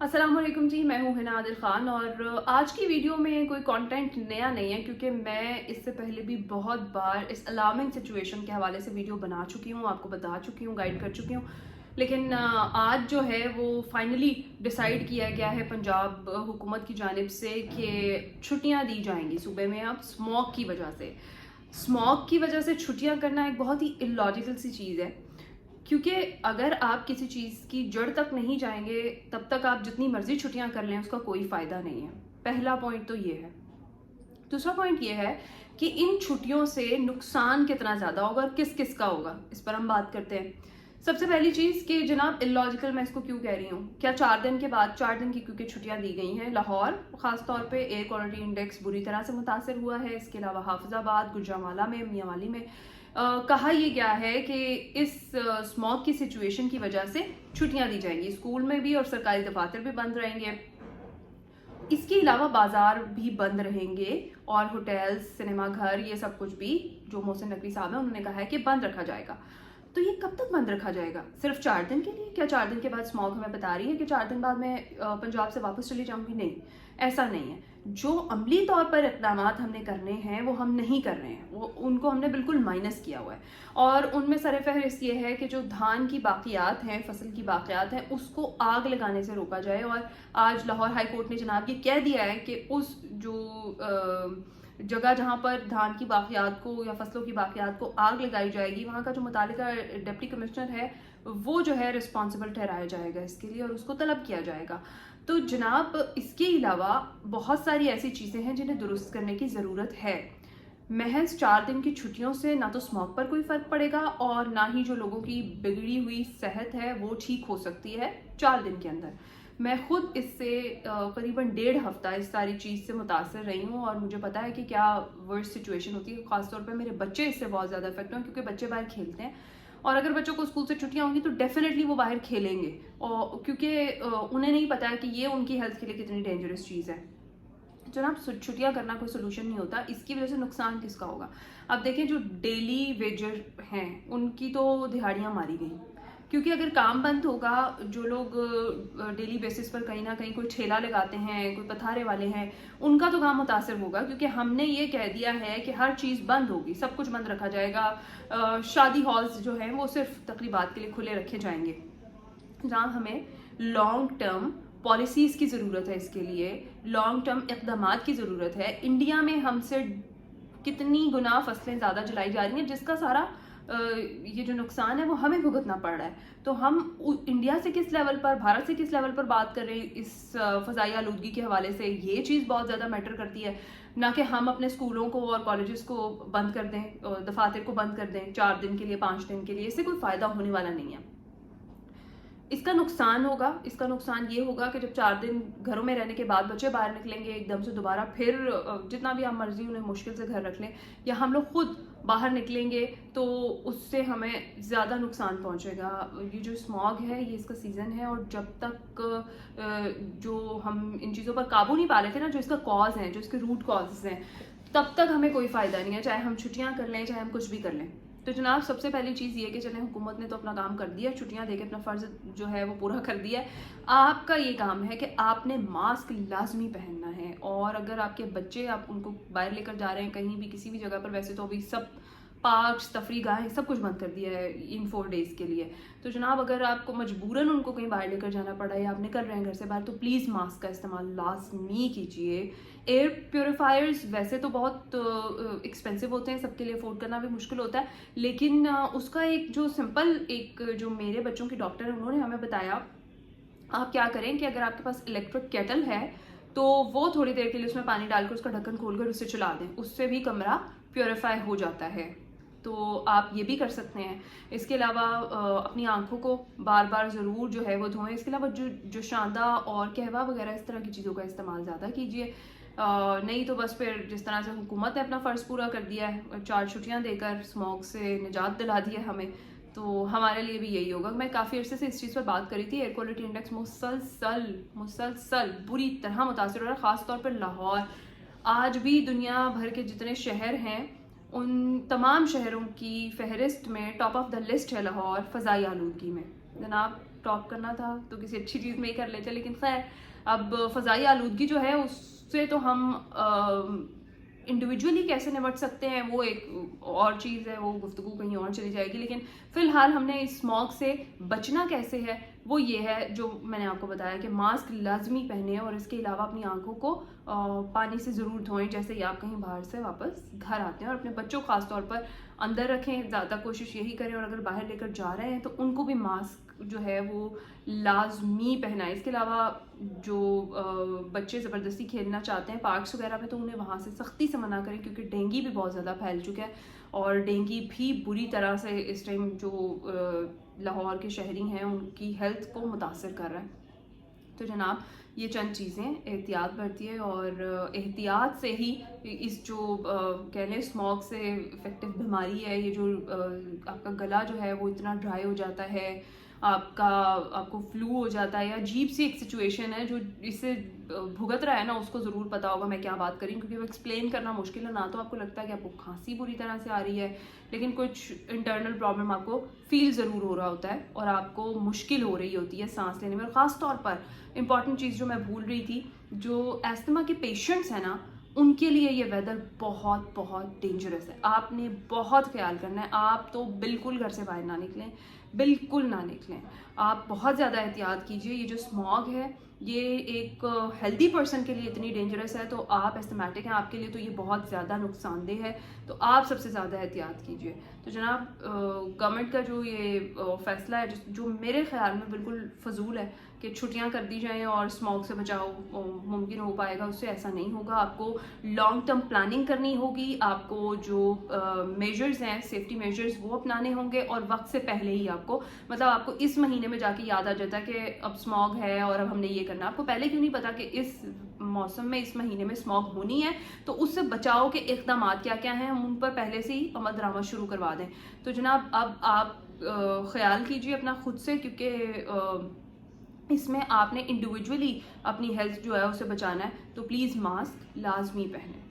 अस्सलाम वालेकुम जी, मैं हूँ हिना आदिल ख़ान और आज की वीडियो में कोई कंटेंट नया नहीं है क्योंकि मैं इससे पहले भी बहुत बार इस अलार्मिंग सिचुएशन के हवाले से वीडियो बना चुकी हूँ, आपको बता चुकी हूँ, गाइड कर चुकी हूँ। लेकिन आज जो है वो फाइनली डिसाइड किया गया है पंजाब हुकूमत की जानिब से कि छुट्टियाँ दी जाएंगी सूबे में अब स्मॉग की वजह से। स्मॉग की वजह से छुट्टियाँ करना एक बहुत ही इलॉजिकल सी चीज़ है, क्योंकि अगर आप किसी चीज़ की जड़ तक नहीं जाएंगे तब तक आप जितनी मर्जी छुट्टियां कर लें उसका कोई फ़ायदा नहीं है। पहला पॉइंट तो ये है। दूसरा पॉइंट ये है कि इन छुट्टियों से नुकसान कितना ज़्यादा होगा और किस किस का होगा, इस पर हम बात करते हैं। सबसे पहली चीज़ कि जनाब इलॉजिकल मैं इसको क्यों कह रही हूँ, क्या 4 दिन के बाद 4 दिन की क्योंकि छुट्टियां दी गई हैं। लाहौर ख़ास तौर पे एयर क्वालिटी इंडेक्स बुरी तरह से मुतासर हुआ है। इसके अलावा हाफिजाबाद, गुजरांवाला में, मियांवाली में कहा यह गया है कि इस स्मॉग की सिचुएशन की वजह से छुट्टियां दी जाएंगी। स्कूल में भी और सरकारी दफातर भी बंद रहेंगे। इसके अलावा बाजार भी बंद रहेंगे और होटल्स, सिनेमा घर, ये सब कुछ भी जो मोहसिन नकवी साहब है उन्होंने कहा है कि बंद रखा जाएगा। तो ये कब तक बंद रखा जाएगा? सिर्फ 4 दिन के लिए? क्या 4 दिन के बाद स्मॉग हमें बता रही है कि 4 दिन बाद मैं पंजाब से वापस चली जाऊंगी? नहीं, ऐसा नहीं है। जो अमली तौर पर इक़दाम हमने करने हैं वो हम नहीं कर रहे हैं, वो उनको हमने बिल्कुल माइनस किया हुआ है। और उनमें सरफहरिस्त ये है कि जो धान की बाक़ियात हैं, फसल की बाक़ियात हैं, उसको आग लगाने से रोका जाए। और आज लाहौर हाई कोर्ट ने जनाब ये कह दिया है कि उस जो जगह जहाँ पर धान की बाक़ियात को या फसलों की बाक़ियात को आग लगाई जाएगी, वहाँ का जो मुतालिका डिप्टी कमिश्नर है वो जो है रिस्पॉन्सिबल ठहराया जाएगा इसके लिए और उसको तलब किया जाएगा। तो जनाब इसके अलावा बहुत सारी ऐसी चीज़ें हैं जिन्हें दुरुस्त करने की ज़रूरत है। महज 4 दिन की छुट्टियों से ना तो स्मॉग पर कोई फ़र्क पड़ेगा और ना ही जो लोगों की बिगड़ी हुई सेहत है वो ठीक हो सकती है 4 दिन के अंदर। मैं खुद इससे करीबन 1.5 हफ्ता इस सारी चीज़ से मुतासर रही हूँ और मुझे पता है कि क्या वर्स्ट सिचुएशन होती है। ख़ासतौर पर मेरे बच्चे इससे बहुत ज़्यादा इफेक्ट हुए क्योंकि बच्चे बाहर खेलते हैं और अगर बच्चों को स्कूल से छुट्टियां होंगी तो डेफिनेटली वो बाहर खेलेंगे, और क्योंकि उन्हें नहीं पता है कि ये उनकी हेल्थ के लिए कितनी डेंजरस चीज़ है। जनाब छुट्टियां करना कोई सोल्यूशन नहीं होता। इसकी वजह से नुकसान किसका होगा? अब देखें, जो डेली वेजर हैं उनकी तो दिहाड़ियां मारी गई, क्योंकि अगर काम बंद होगा, जो लोग डेली बेसिस पर कहीं ना कहीं कोई ठेला लगाते हैं, कोई पथारे वाले हैं, उनका तो काम मुतासर होगा क्योंकि हमने ये कह दिया है कि हर चीज़ बंद होगी, सब कुछ बंद रखा जाएगा। शादी हॉल्स जो हैं वो सिर्फ तकरीबात के लिए खुले रखे जाएंगे। जहाँ हमें लॉन्ग टर्म पॉलिसीज़ की ज़रूरत है, इसके लिए लॉन्ग टर्म इक़दामात की ज़रूरत है। इंडिया में हमसे कितनी गुना फसलें ज़्यादा जलाई जा रही हैं जिसका सारा ये जो नुकसान है वो हमें भुगतना पड़ रहा है। तो हम इंडिया से किस लेवल पर, भारत से किस लेवल पर बात कर रहे हैं इस फ़ज़ाई आलूदगी के हवाले से, ये चीज़ बहुत ज़्यादा मैटर करती है। ना कि हम अपने स्कूलों को और कॉलेजेस को बंद कर दें, दफातर को बंद कर दें 4 दिन के लिए, 5 दिन के लिए। इससे कोई फ़ायदा होने वाला नहीं है। इसका नुकसान होगा, इसका नुकसान ये होगा कि जब 4 दिन घरों में रहने के बाद बच्चे बाहर निकलेंगे एकदम से दोबारा, फिर जितना भी हम मर्जी उन्हें मुश्किल से घर रख लें या हम लोग खुद बाहर निकलेंगे तो उससे हमें ज़्यादा नुकसान पहुंचेगा। ये जो स्मॉग है ये इसका सीज़न है और जब तक जो हम इन चीज़ों पर काबू नहीं पा लेते ना, जो इसका कॉज है, जो इसके रूट कॉजेज़ हैं, तब तक हमें कोई फ़ायदा नहीं है, चाहे हम छुट्टियाँ कर लें, चाहे हम कुछ भी कर लें। तो जनाब सबसे पहली चीज़ ये कि चलें, हुकूमत ने तो अपना काम कर दिया, छुट्टियां देके अपना फ़र्ज़ जो है वो पूरा कर दिया है। आपका ये काम है कि आपने मास्क लाजमी पहनना है और अगर आपके बच्चे, आप उनको बाहर लेकर जा रहे हैं कहीं भी, किसी भी जगह पर, वैसे तो अभी सब पार्क्स, तफरीगाहें, सब कुछ बंद कर दिया है इन 4 डेज़ के लिए। तो जनाब अगर आपको मजबूरन उनको कहीं बाहर लेकर जाना पड़ा या आप निकल रहे हैं घर से बाहर, तो प्लीज़ मास्क का इस्तेमाल लाजमी कीजिए। एयर प्योरीफायर्स वैसे तो बहुत एक्सपेंसिव होते हैं, सबके लिए अफोर्ड करना भी मुश्किल होता है, लेकिन उसका एक जो सिंपल, एक जो मेरे बच्चों की डॉक्टर है उन्होंने हमें बताया, आप क्या करें कि अगर आपके पास इलेक्ट्रिक केटल है तो वो थोड़ी देर के लिए उसमें पानी डालकर उसका ढक्कन खोलकर उसे चला दें, उससे भी कमरा प्योरीफाई हो जाता है। तो आप ये भी कर सकते हैं। इसके अलावा अपनी आंखों को बार बार ज़रूर जो है वो धोएं। इसके अलावा जो शांदा और कहवा वगैरह इस तरह की चीज़ों का इस्तेमाल ज़्यादा कीजिए। नहीं तो बस फिर जिस तरह से हुकूमत ने अपना फ़र्ज़ पूरा कर दिया है, 4 छुट्टियाँ देकर स्मॉग से निजात दिला दी है हमें, तो हमारे लिए भी यही होगा। मैं काफ़ी अर्से से इस चीज़ पर बात करी थी। एयर क्वालिटी इंडेक्स मुसलसल बुरी तरह मुतासर हो रहा है, ख़ासतौर पर लाहौर। आज भी दुनिया भर के जितने शहर हैं उन तमाम शहरों की फहरिस्त में टॉप ऑफ द लिस्ट है लाहौर फ़ज़ाई आलूदगी में। जनाब टॉक करना था तो किसी अच्छी चीज़ में ही कर लेते, लेकिन खैर अब फ़ज़ाई आलूदगी जो है उससे तो हम इंडिविजुअली कैसे निपट सकते हैं वो एक और चीज़ है, वो गुफ्तगू कहीं और चली जाएगी। लेकिन फ़िलहाल हमने इस स्मॉग से बचना कैसे है वो ये है जो मैंने आपको बताया कि मास्क लाजमी पहने और इसके अलावा अपनी आंखों को पानी से ज़रूर धोएं जैसे ही आप कहीं बाहर से वापस घर आते हैं, और अपने बच्चों को ख़ास तौर पर अंदर रखें, ज़्यादा कोशिश यही करें, और अगर बाहर लेकर जा रहे हैं तो उनको भी मास्क जो है वो लाजमी पहना है। इसके अलावा जो बच्चे ज़बरदस्ती खेलना चाहते हैं पार्क्स वगैरह में तो उन्हें वहाँ से सख्ती से मना करें, क्योंकि डेंगू भी बहुत ज़्यादा फैल चुका है और डेंगू भी बुरी तरह से इस टाइम जो लाहौर के शहरी हैं उनकी हेल्थ को मुतासर कर रहा है। तो जनाब ये चंद चीज़ें एहतियात बरती है, और एहतियात से ही इस जो कह लें स्मॉग से इफ़ेक्टिव बीमारी है, ये जो आपका गला जो है वो इतना ड्राई हो जाता है, आपको फ्लू हो जाता है, या अजीब सी एक सिचुएशन है जो इससे भुगत रहा है ना उसको ज़रूर पता होगा मैं क्या बात करी, क्योंकि वो एक्सप्लेन करना मुश्किल है। ना तो आपको लगता है कि आपको खांसी बुरी तरह से आ रही है, लेकिन कुछ इंटरनल प्रॉब्लम आपको फील ज़रूर हो रहा होता है और आपको मुश्किल हो रही होती है सांस लेने में। और ख़ास तौर पर इम्पॉर्टेंट चीज़ जो मैं भूल रही थी, जो एस्थमा के पेशेंट्स हैं ना उनके लिए ये वेदर बहुत बहुत डेंजरस है। आपने बहुत ख्याल करना है, आप तो बिल्कुल घर से बाहर ना निकलें, बिल्कुल ना निकलें, आप बहुत ज़्यादा एहतियात कीजिए। ये जो स्मॉग है ये एक हेल्दी पर्सन के लिए इतनी डेंजरस है, तो आप एस्थमेटिक हैं, आपके लिए तो ये बहुत ज़्यादा नुकसानदेह है, तो आप सबसे ज़्यादा एहतियात कीजिए। तो जनाब गवर्नमेंट का जो ये फ़ैसला है जो मेरे ख़्याल में बिल्कुल फ़जूल है कि छुट्टियां कर दी जाएं और स्मॉग से बचाव मुमकिन हो पाएगा, उससे ऐसा नहीं होगा। आपको लॉन्ग टर्म प्लानिंग करनी होगी, आपको जो मेजर्स हैं सेफ्टी मेजर्स वो अपनाने होंगे, और वक्त से पहले ही आपको मतलब आपको इस महीने में जाके याद आ जाता है कि अब स्मॉग है और अब हमने ये करना। आपको पहले क्यों नहीं पता कि इस मौसम में इस महीने में स्मॉग होनी है, तो उससे बचाव के इक़दाम क्या क्या हैं हम उन पर पहले से ही अमल दरामद शुरू करवा दें। तो जनाब अब आप ख्याल कीजिए अपना खुद से, क्योंकि इसमें आपने इंडिविजुअली अपनी हेल्थ जो है उसे बचाना है, तो प्लीज़ मास्क लाजमी पहने।